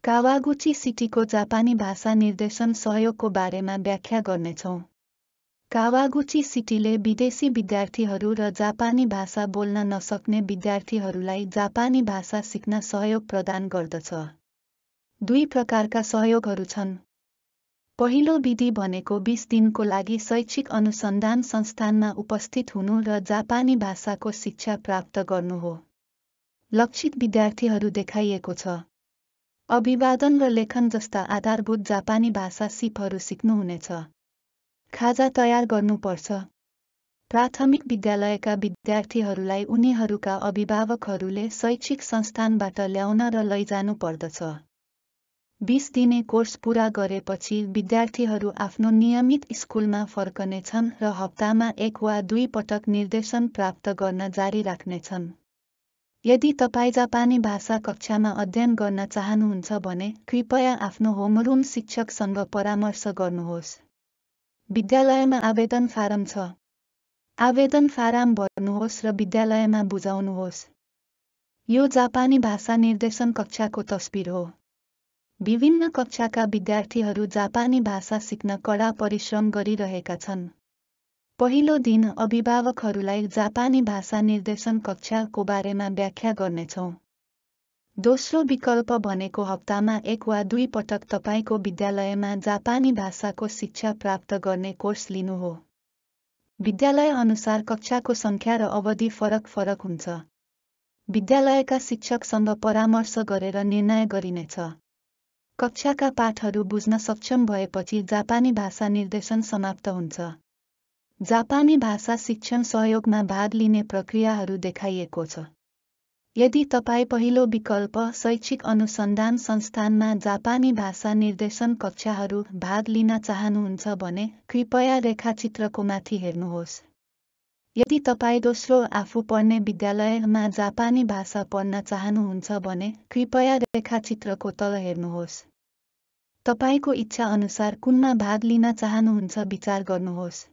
Kawaguchi सिटीको जापानी भाषा निर्देशन सहयोगको बारेमा व्याख्या गर्नेछौँ। कावागुची सिटीले विदेशी विद्यार्थीहरू र जापानी भाषा बोल्न नसक्ने विद्यार्थीहरूलाई जापानी भाषा सिक्न सहयोग प्रदान गर्दछ। दुई प्रकारका सहयोगहरू छन्। पहिलो विधि भनेको 20 दिनको लागि शैक्षिक अनुसन्धान संस्थानमा उपस्थित हुनु र जापानी भाषाको शिक्षा प्राप्त गर्नु हो। लक्षित विद्यार्थीहरू देखाइएको छ। अभिवादन र लेखन जस्ता आधारभूत जापानी भाषा सिपहरू सिक्नुहुनेछ। खाजा तयार गर्नुपर्छ। प्राथमिक विद्यालयका विद्यार्थीहरूलाई उनीहरूका अभिभावकहरूले शैक्षिक संस्थानबाट ल्याउन र लैजानु पर्दछ। 20 दिने कोर्स पूरा गरेपछि विद्यार्थीहरू आफ्नो नियमित स्कुलमा फर्कनेछन् र हप्तामा 1 वा 2 पटक निर्देशन प्राप्त गर्न जारी राख्नेछन्। यदि तपाईँ जापानी भाषा कक्षामा अध्ययन गर्न चाहनुहुन्छ भने कृपया आफ्नो होमरुम शिक्षकसँग परामर्श गर्नुहोस्। विद्यालयमा आवेदन फारम छ। आवेदन फारम भर्नुहोस् र विद्यालयमा बुझाउनुहोस्। यो जापानी भाषा निर्देशन कक्षाको तस्बिर हो। विभिन्न कक्षाका विद्यार्थीहरू जापानी भाषा सिक्न कडा परिश्रम गरिरहेका छन्। पहिलो दिन अभिभावकहरूलाई जापानी भाषा निर्देशन कक्षाको बारेमा व्याख्या गर्नेछौँ। दोस्रो विकल्प भनेको हप्तामा 1 वा 2 पटक तपाईँको विद्यालयमा जापानी भाषाको शिक्षा प्राप्त गर्ने कोर्स लिनु हो। विद्यालय अनुसार कक्षाको सङ्ख्या र अवधि फरक हुन्छ। विद्यालयका शिक्षकसँग परामर्श गरेर निर्णय गरिनेछ। कक्षाका पाठहरू बुझ्न सक्षम भएपछि जापानी भाषा निर्देशन समाप्त हुन्छ। जापानी भाषा शिक्षण सहयोगमा भाग लिने प्रक्रियाहरू देखाइएको छ। यदि तपाईँ पहिलो विकल्प शैक्षिक अनुसन्धान संस्थानमा जापानी भाषा निर्देशन कक्षाहरू भाग लिन चाहनुहुन्छ भने कृपया रेखाचित्रको माथि हेर्नुहोस्। यदि तपाईँ दोस्रो आफू पढ्ने विद्यालयमा जापानी भाषा पढ्न चाहनुहुन्छ भने कृपया रेखाचित्रको तल हेर्नुहोस्। तपाईँको इच्छा अनुसार कुनमा भाग लिन चाहनुहुन्छ विचार गर्नुहोस्।